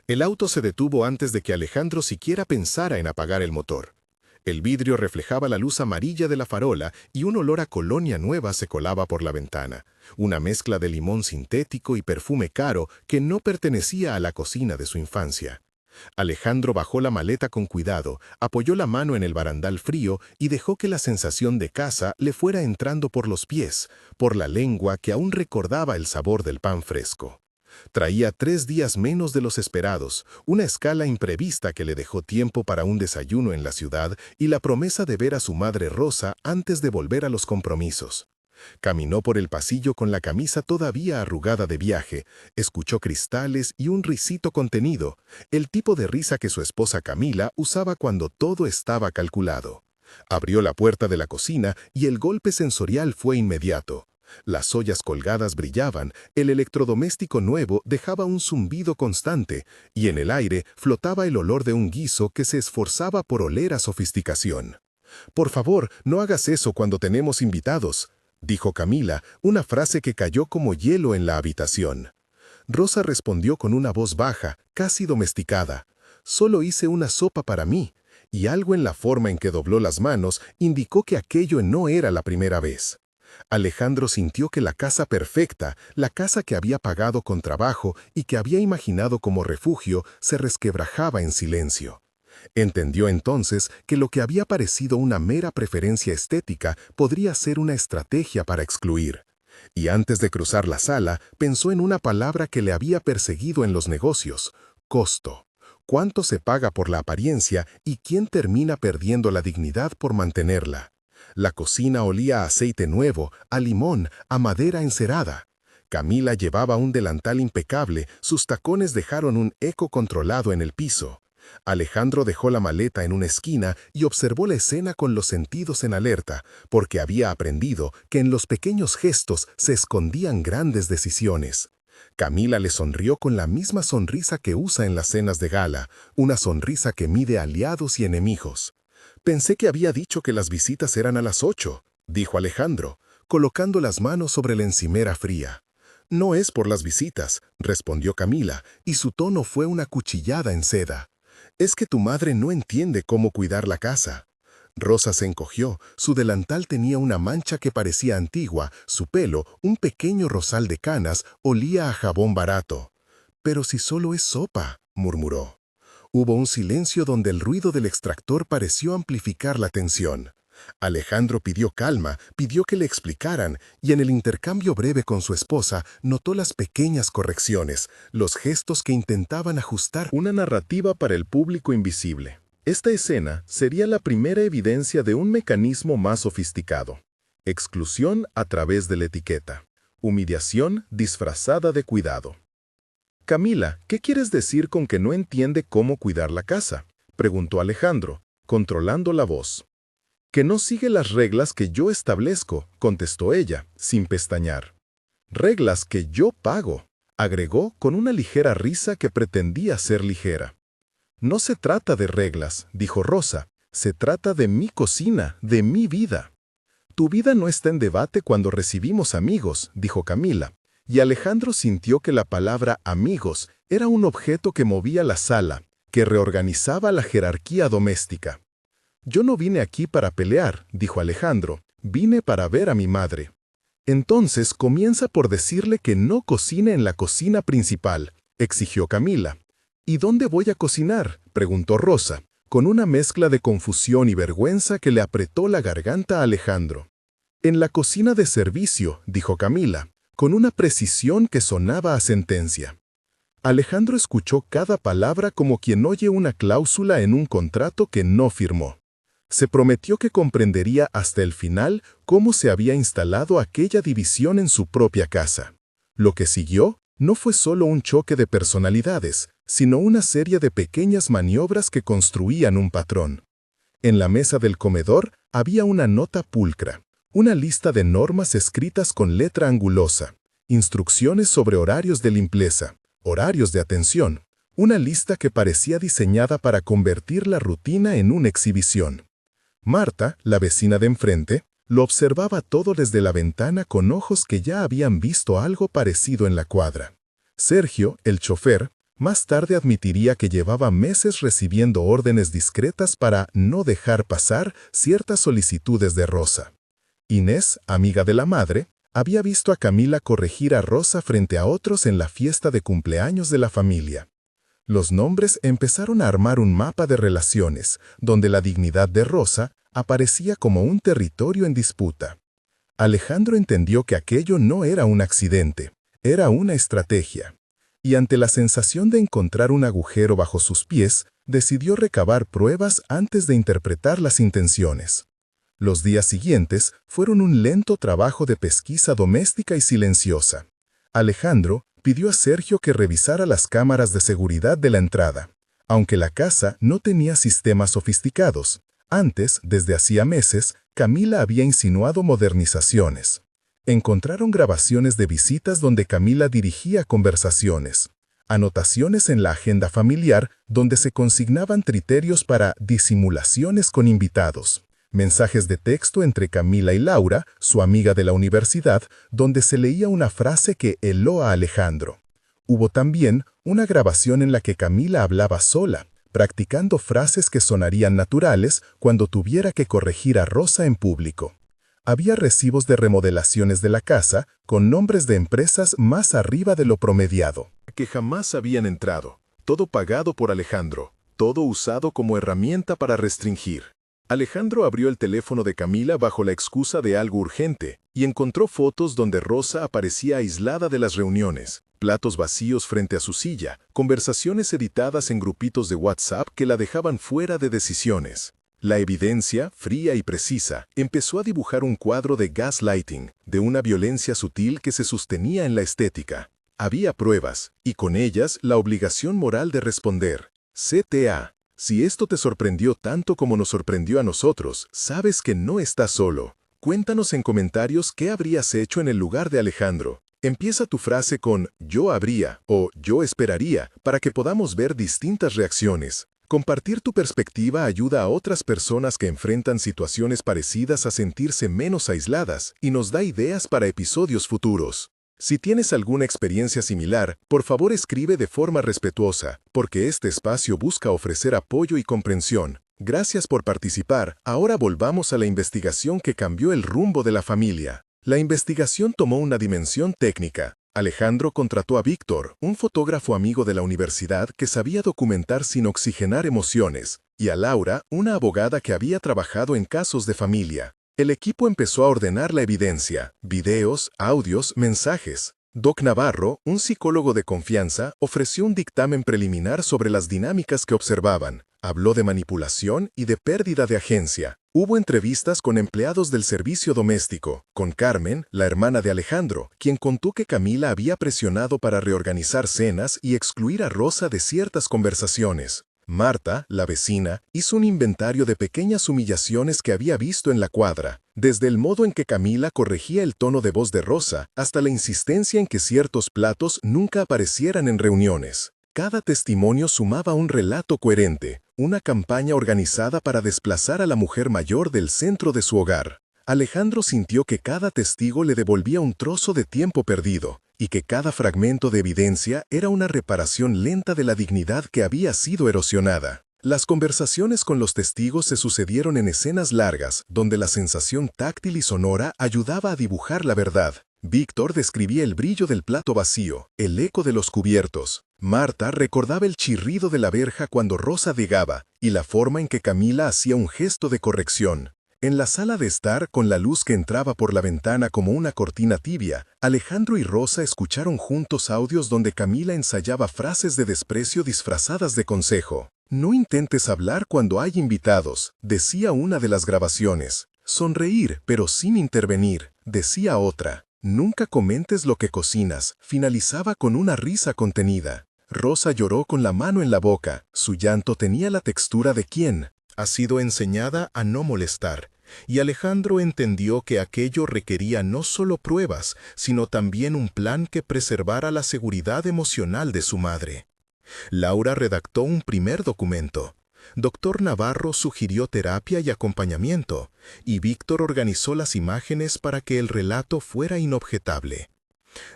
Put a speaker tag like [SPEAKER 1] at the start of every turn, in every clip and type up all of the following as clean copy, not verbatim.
[SPEAKER 1] El auto se detuvo antes de que Alejandro siquiera pensara en apagar el motor. El vidrio reflejaba la luz amarilla de la farola y un olor a colonia nueva se colaba por la ventana, una mezcla de limón sintético y perfume caro que no pertenecía a la cocina de su infancia. Alejandro bajó la maleta con cuidado, apoyó la mano en el barandal frío y dejó que la sensación de casa le fuera entrando por los pies, por la lengua que aún recordaba el sabor del pan fresco. Traía 3 días menos de los esperados, una escala imprevista que le dejó tiempo para un desayuno en la ciudad y la promesa de ver a su madre Rosa antes de volver a los compromisos. Caminó por el pasillo con la camisa todavía arrugada de viaje, escuchó cristales y un risito contenido, el tipo de risa que su esposa Camila usaba cuando todo estaba calculado. Abrió la puerta de la cocina y el golpe sensorial fue inmediato. Las ollas colgadas brillaban, el electrodoméstico nuevo dejaba un zumbido constante, y en el aire flotaba el olor de un guiso que se esforzaba por oler a sofisticación. «Por favor, no hagas eso cuando tenemos invitados», dijo Camila, una frase que cayó como hielo en la habitación. Rosa respondió con una voz baja, casi domesticada. «Solo hice una sopa para mí», y algo en la forma en que dobló las manos indicó que aquello no era la primera vez. Alejandro sintió que la casa perfecta, la casa que había pagado con trabajo y que había imaginado como refugio, se resquebrajaba en silencio. Entendió entonces que lo que había parecido una mera preferencia estética podría ser una estrategia para excluir. Y antes de cruzar la sala, pensó en una palabra que le había perseguido en los negocios: costo. ¿Cuánto se paga por la apariencia y quién termina perdiendo la dignidad por mantenerla? La cocina olía a aceite nuevo, a limón, a madera encerada. Camila llevaba un delantal impecable, sus tacones dejaron un eco controlado en el piso. Alejandro dejó la maleta en una esquina y observó la escena con los sentidos en alerta, porque había aprendido que en los pequeños gestos se escondían grandes decisiones. Camila le sonrió con la misma sonrisa que usa en las cenas de gala, una sonrisa que mide aliados y enemigos. «Pensé que había dicho que las visitas eran a las 8», dijo Alejandro, colocando las manos sobre la encimera fría. «No es por las visitas», respondió Camila, y su tono fue una cuchillada en seda. «Es que tu madre no entiende cómo cuidar la casa». Rosa se encogió, su delantal tenía una mancha que parecía antigua, su pelo, un pequeño rosal de canas, olía a jabón barato. «Pero si solo es sopa», murmuró. Hubo un silencio donde el ruido del extractor pareció amplificar la tensión. Alejandro pidió calma, pidió que le explicaran, y en el intercambio breve con su esposa notó las pequeñas correcciones, los gestos que intentaban ajustar una narrativa para el público invisible. Esta escena sería la primera evidencia de un mecanismo más sofisticado. Exclusión a través de la etiqueta. Humillación disfrazada de cuidado. «Camila, ¿qué quieres decir con que no entiende cómo cuidar la casa?», preguntó Alejandro, controlando la voz. «Que no sigue las reglas que yo establezco», contestó ella, sin pestañear. «Reglas que yo pago», agregó con una ligera risa que pretendía ser ligera. «No se trata de reglas», dijo Rosa, «se trata de mi cocina, de mi vida». «Tu vida no está en debate cuando recibimos amigos», dijo Camila, y Alejandro sintió que la palabra amigos era un objeto que movía la sala, que reorganizaba la jerarquía doméstica. «Yo no vine aquí para pelear», dijo Alejandro, «vine para ver a mi madre». «Entonces comienza por decirle que no cocine en la cocina principal», exigió Camila. «¿Y dónde voy a cocinar?», preguntó Rosa, con una mezcla de confusión y vergüenza que le apretó la garganta a Alejandro. «En la cocina de servicio», dijo Camila, con una precisión que sonaba a sentencia. Alejandro escuchó cada palabra como quien oye una cláusula en un contrato que no firmó. Se prometió que comprendería hasta el final cómo se había instalado aquella división en su propia casa. Lo que siguió no fue solo un choque de personalidades, sino una serie de pequeñas maniobras que construían un patrón. En la mesa del comedor había una nota pulcra, una lista de normas escritas con letra angulosa, instrucciones sobre horarios de limpieza, horarios de atención, una lista que parecía diseñada para convertir la rutina en una exhibición. Marta, la vecina de enfrente, lo observaba todo desde la ventana con ojos que ya habían visto algo parecido en la cuadra. Sergio, el chofer, Más tarde admitiría que llevaba meses recibiendo órdenes discretas para no dejar pasar ciertas solicitudes de Rosa. Inés, amiga de la madre, había visto a Camila corregir a Rosa frente a otros en la fiesta de cumpleaños de la familia. Los nombres empezaron a armar un mapa de relaciones, donde la dignidad de Rosa aparecía como un territorio en disputa. Alejandro entendió que aquello no era un accidente, era una estrategia. Y ante la sensación de encontrar un agujero bajo sus pies, decidió recabar pruebas antes de interpretar las intenciones. Los días siguientes fueron un lento trabajo de pesquisa doméstica y silenciosa. Alejandro pidió a Sergio que revisara las cámaras de seguridad de la entrada. Aunque la casa no tenía sistemas sofisticados, antes, desde hacía meses, Camila había insinuado modernizaciones. Encontraron grabaciones de visitas donde Camila dirigía conversaciones, anotaciones en la agenda familiar donde se consignaban criterios para disimulaciones con invitados, mensajes de texto entre Camila y Laura, su amiga de la universidad, donde se leía una frase que heló a Alejandro. Hubo también una grabación en la que Camila hablaba sola, practicando frases que sonarían naturales cuando tuviera que corregir a Rosa en público. Había recibos de remodelaciones de la casa con nombres de empresas más arriba de lo promediado, que jamás habían entrado, todo pagado por Alejandro, todo usado como herramienta para restringir. Alejandro abrió el teléfono de Camila bajo la excusa de algo urgente y encontró fotos donde Rosa aparecía aislada de las reuniones, platos vacíos frente a su silla, conversaciones editadas en grupitos de WhatsApp que la dejaban fuera de decisiones. La evidencia, fría y precisa, empezó a dibujar un cuadro de gaslighting, de una violencia sutil que se sostenía en la estética. Había pruebas, y con ellas la obligación moral de responder. CTA. Si esto te sorprendió tanto como nos sorprendió a nosotros, sabes que no estás solo. Cuéntanos en comentarios qué habrías hecho en el lugar de Alejandro. Empieza tu frase con «yo habría» o «yo esperaría» para que podamos ver distintas reacciones. Compartir tu perspectiva ayuda a otras personas que enfrentan situaciones parecidas a sentirse menos aisladas y nos da ideas para episodios futuros. Si tienes alguna experiencia similar, por favor escribe de forma respetuosa, porque este espacio busca ofrecer apoyo y comprensión. Gracias por participar. Ahora volvamos a la investigación que cambió el rumbo de la familia. La investigación tomó una dimensión técnica. Alejandro contrató a Víctor, un fotógrafo amigo de la universidad que sabía documentar sin oxigenar emociones, y a Laura, una abogada que había trabajado en casos de familia. El equipo empezó a ordenar la evidencia, videos, audios, mensajes. Doc Navarro, un psicólogo de confianza, ofreció un dictamen preliminar sobre las dinámicas que observaban. Habló de manipulación y de pérdida de agencia. Hubo entrevistas con empleados del servicio doméstico, con Carmen, la hermana de Alejandro, quien contó que Camila había presionado para reorganizar cenas y excluir a Rosa de ciertas conversaciones. Marta, la vecina, hizo un inventario de pequeñas humillaciones que había visto en la cuadra, desde el modo en que Camila corregía el tono de voz de Rosa hasta la insistencia en que ciertos platos nunca aparecieran en reuniones. Cada testimonio sumaba un relato coherente, una campaña organizada para desplazar a la mujer mayor del centro de su hogar. Alejandro sintió que cada testigo le devolvía un trozo de tiempo perdido, y que cada fragmento de evidencia era una reparación lenta de la dignidad que había sido erosionada. Las conversaciones con los testigos se sucedieron en escenas largas, donde la sensación táctil y sonora ayudaba a dibujar la verdad. Víctor describía el brillo del plato vacío, el eco de los cubiertos. Marta recordaba el chirrido de la verja cuando Rosa llegaba, y la forma en que Camila hacía un gesto de corrección. En la sala de estar, con la luz que entraba por la ventana como una cortina tibia, Alejandro y Rosa escucharon juntos audios donde Camila ensayaba frases de desprecio disfrazadas de consejo. «No intentes hablar cuando hay invitados», decía una de las grabaciones. «Sonreír, pero sin intervenir», decía otra. «Nunca comentes lo que cocinas», finalizaba con una risa contenida. Rosa lloró con la mano en la boca. Su llanto tenía la textura de quien ha sido enseñada a no molestar, y Alejandro entendió que aquello requería no solo pruebas, sino también un plan que preservara la seguridad emocional de su madre. Laura redactó un primer documento. Dr. Navarro sugirió terapia y acompañamiento, y Víctor organizó las imágenes para que el relato fuera inobjetable.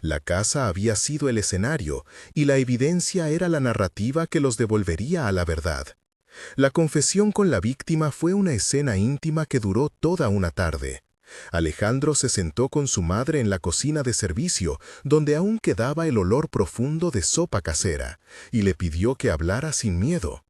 [SPEAKER 1] La casa había sido el escenario, y la evidencia era la narrativa que los devolvería a la verdad. La confesión con la víctima fue una escena íntima que duró toda una tarde. Alejandro se sentó con su madre en la cocina de servicio, donde aún quedaba el olor profundo de sopa casera, y le pidió que hablara sin miedo.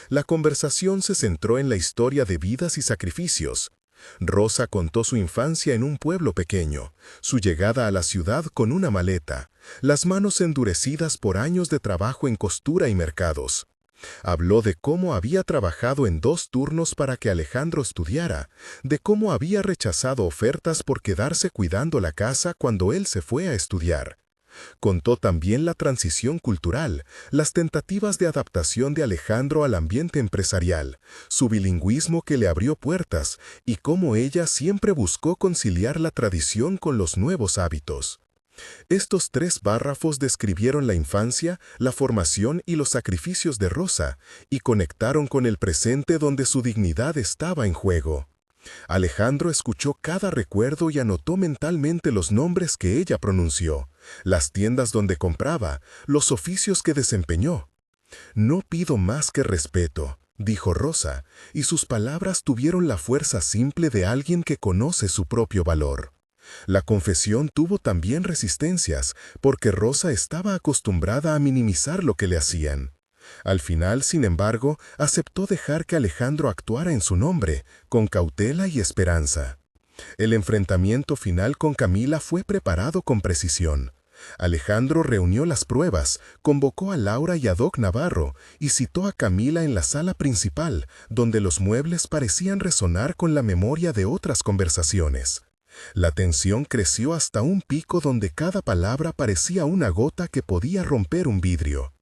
[SPEAKER 1] La conversación se centró en la historia de vidas y sacrificios. Rosa contó su infancia en un pueblo pequeño, su llegada a la ciudad con una maleta, las manos endurecidas por años de trabajo en costura y mercados. Habló de cómo había trabajado en 2 turnos para que Alejandro estudiara, de cómo había rechazado ofertas por quedarse cuidando la casa cuando él se fue a estudiar. Contó también la transición cultural, las tentativas de adaptación de Alejandro al ambiente empresarial, su bilingüismo que le abrió puertas y cómo ella siempre buscó conciliar la tradición con los nuevos hábitos. Estos 3 párrafos describieron la infancia, la formación y los sacrificios de Rosa, y conectaron con el presente donde su dignidad estaba en juego. Alejandro escuchó cada recuerdo y anotó mentalmente los nombres que ella pronunció, las tiendas donde compraba, los oficios que desempeñó. «No pido más que respeto», dijo Rosa, y sus palabras tuvieron la fuerza simple de alguien que conoce su propio valor. La confesión tuvo también resistencias, porque Rosa estaba acostumbrada a minimizar lo que le hacían. Al final, sin embargo, aceptó dejar que Alejandro actuara en su nombre, con cautela y esperanza. El enfrentamiento final con Camila fue preparado con precisión. Alejandro reunió las pruebas, convocó a Laura y a Doc Navarro y citó a Camila en la sala principal, donde los muebles parecían resonar con la memoria de otras conversaciones. La tensión creció hasta un pico donde cada palabra parecía una gota que podía romper un vidrio.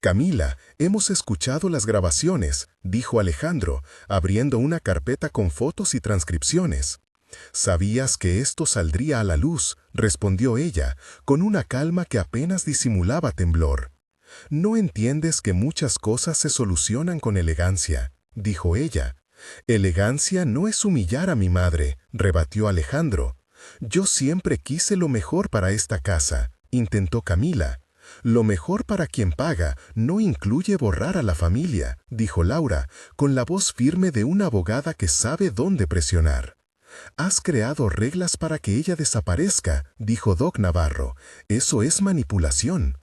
[SPEAKER 1] «Camila, hemos escuchado las grabaciones», dijo Alejandro, abriendo una carpeta con fotos y transcripciones. «¿Sabías que esto saldría a la luz?», respondió ella, con una calma que apenas disimulaba temblor. «¿No entiendes que muchas cosas se solucionan con elegancia?», dijo ella. «Elegancia no es humillar a mi madre», rebatió Alejandro. «Yo siempre quise lo mejor para esta casa», intentó Camila. «Lo mejor para quien paga no incluye borrar a la familia», dijo Laura, con la voz firme de una abogada que sabe dónde presionar. «Has creado reglas para que ella desaparezca», dijo Doc Navarro. «Eso es manipulación».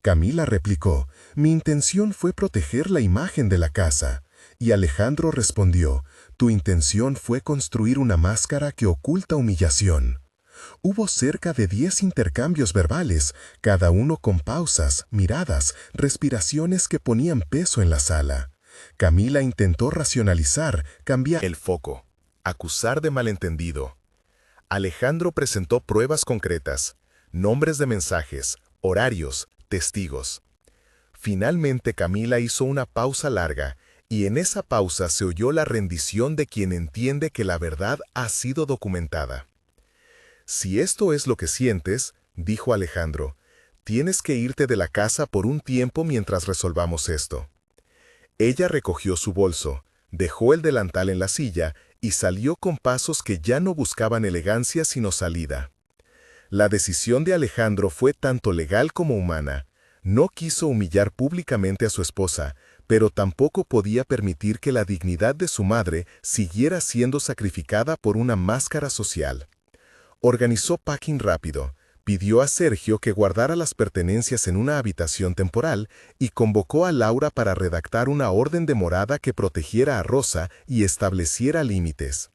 [SPEAKER 1] Camila replicó: «Mi intención fue proteger la imagen de la casa». Y Alejandro respondió: «Tu intención fue construir una máscara que oculta humillación». Hubo cerca de 10 intercambios verbales, cada uno con pausas, miradas, respiraciones que ponían peso en la sala. Camila intentó racionalizar, cambiar el foco, acusar de malentendido. Alejandro presentó pruebas concretas, nombres de mensajes, horarios, testigos. Finalmente Camila hizo una pausa larga, y en esa pausa se oyó la rendición de quien entiende que la verdad ha sido documentada. «Si esto es lo que sientes», dijo Alejandro, «tienes que irte de la casa por un tiempo mientras resolvamos esto». Ella recogió su bolso, dejó el delantal en la silla y salió con pasos que ya no buscaban elegancia sino salida. La decisión de Alejandro fue tanto legal como humana. No quiso humillar públicamente a su esposa, pero tampoco podía permitir que la dignidad de su madre siguiera siendo sacrificada por una máscara social. Organizó packing rápido, pidió a Sergio que guardara las pertenencias en una habitación temporal y convocó a Laura para redactar una orden de morada que protegiera a Rosa y estableciera límites.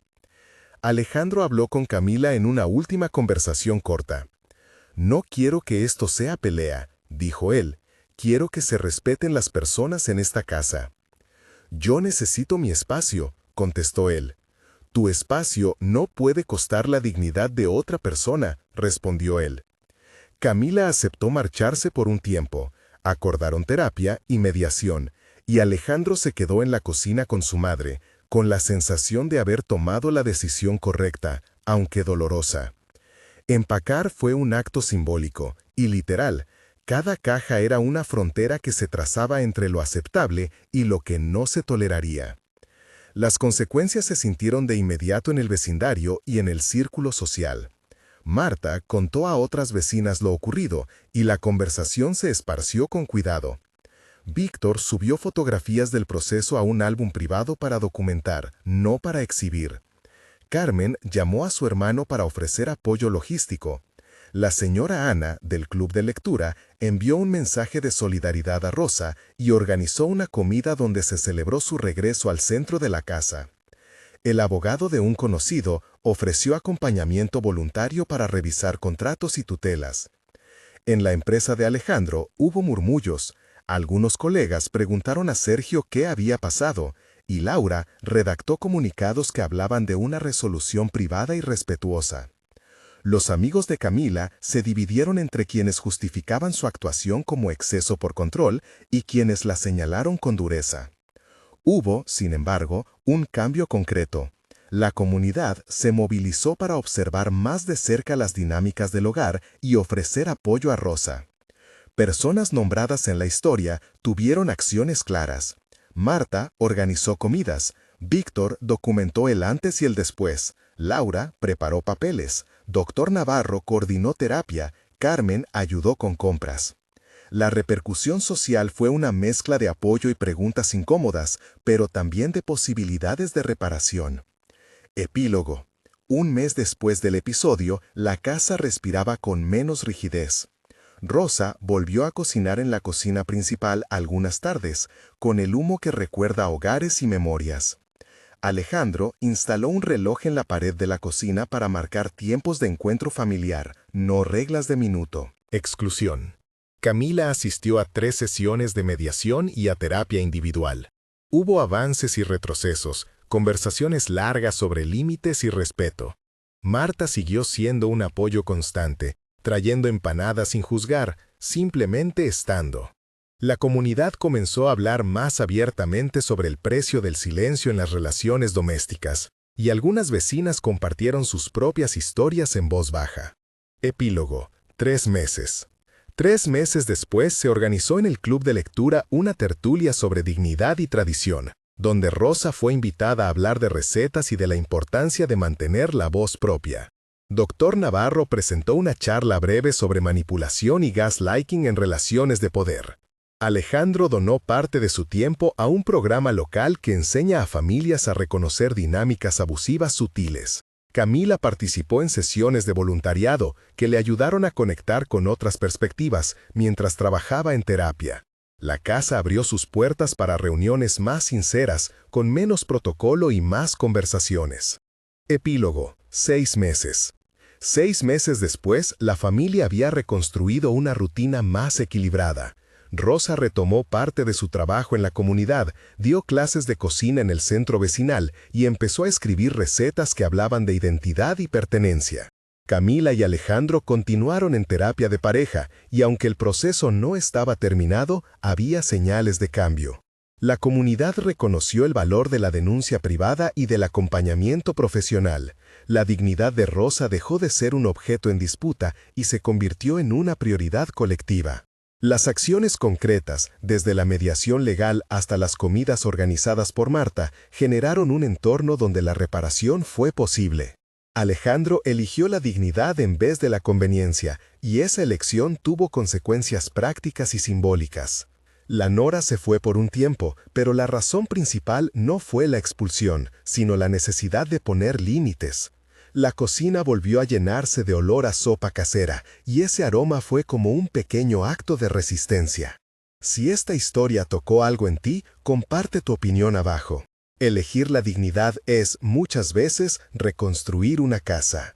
[SPEAKER 1] Alejandro habló con Camila en una última conversación corta. «No quiero que esto sea pelea», dijo él. «Quiero que se respeten las personas en esta casa». «Yo necesito mi espacio», contestó él. «Tu espacio no puede costar la dignidad de otra persona», respondió él. Camila aceptó marcharse por un tiempo, acordaron terapia y mediación, y Alejandro se quedó en la cocina con su madre, con la sensación de haber tomado la decisión correcta, aunque dolorosa. Empacar fue un acto simbólico, y literal. Cada caja era una frontera que se trazaba entre lo aceptable y lo que no se toleraría. Las consecuencias se sintieron de inmediato en el vecindario y en el círculo social. Marta contó a otras vecinas lo ocurrido y la conversación se esparció con cuidado. Víctor subió fotografías del proceso a un álbum privado para documentar, no para exhibir. Carmen llamó a su hermano para ofrecer apoyo logístico. La señora Ana, del club de lectura, envió un mensaje de solidaridad a Rosa y organizó una comida donde se celebró su regreso al centro de la casa. El abogado de un conocido ofreció acompañamiento voluntario para revisar contratos y tutelas. En la empresa de Alejandro hubo murmullos. Algunos colegas preguntaron a Sergio qué había pasado, y Laura redactó comunicados que hablaban de una resolución privada y respetuosa. Los amigos de Camila se dividieron entre quienes justificaban su actuación como exceso por control y quienes la señalaron con dureza. Hubo, sin embargo, un cambio concreto. La comunidad se movilizó para observar más de cerca las dinámicas del hogar y ofrecer apoyo a Rosa. Personas nombradas en la historia tuvieron acciones claras. Marta organizó comidas, Víctor documentó el antes y el después, Laura preparó papeles, Dr. Navarro coordinó terapia, Carmen ayudó con compras. La repercusión social fue una mezcla de apoyo y preguntas incómodas, pero también de posibilidades de reparación. Epílogo. Un mes después del episodio, la casa respiraba con menos rigidez. Rosa volvió a cocinar en la cocina principal algunas tardes, con el humo que recuerda hogares y memorias. Alejandro instaló un reloj en la pared de la cocina para marcar tiempos de encuentro familiar, no reglas de minuto. Exclusión. Camila asistió a 3 sesiones de mediación y a terapia individual. Hubo avances y retrocesos, conversaciones largas sobre límites y respeto. Marta siguió siendo un apoyo constante, trayendo empanadas sin juzgar, simplemente estando. La comunidad comenzó a hablar más abiertamente sobre el precio del silencio en las relaciones domésticas, y algunas vecinas compartieron sus propias historias en voz baja. Epílogo. 3 meses. 3 meses después se organizó en el club de lectura una tertulia sobre dignidad y tradición, donde Rosa fue invitada a hablar de recetas y de la importancia de mantener la voz propia. Dr. Navarro presentó una charla breve sobre manipulación y gaslighting en relaciones de poder. Alejandro donó parte de su tiempo a un programa local que enseña a familias a reconocer dinámicas abusivas sutiles. Camila participó en sesiones de voluntariado que le ayudaron a conectar con otras perspectivas mientras trabajaba en terapia. La casa abrió sus puertas para reuniones más sinceras, con menos protocolo y más conversaciones. Epílogo. 6 meses. 6 meses después, la familia había reconstruido una rutina más equilibrada. Rosa retomó parte de su trabajo en la comunidad, dio clases de cocina en el centro vecinal y empezó a escribir recetas que hablaban de identidad y pertenencia. Camila y Alejandro continuaron en terapia de pareja y aunque el proceso no estaba terminado, había señales de cambio. La comunidad reconoció el valor de la denuncia privada y del acompañamiento profesional. La dignidad de Rosa dejó de ser un objeto en disputa y se convirtió en una prioridad colectiva. Las acciones concretas, desde la mediación legal hasta las comidas organizadas por Marta, generaron un entorno donde la reparación fue posible. Alejandro eligió la dignidad en vez de la conveniencia, y esa elección tuvo consecuencias prácticas y simbólicas. La nora se fue por un tiempo, pero la razón principal no fue la expulsión, sino la necesidad de poner límites. La cocina volvió a llenarse de olor a sopa casera, y ese aroma fue como un pequeño acto de resistencia. Si esta historia tocó algo en ti, comparte tu opinión abajo. Elegir la dignidad es, muchas veces, reconstruir una casa.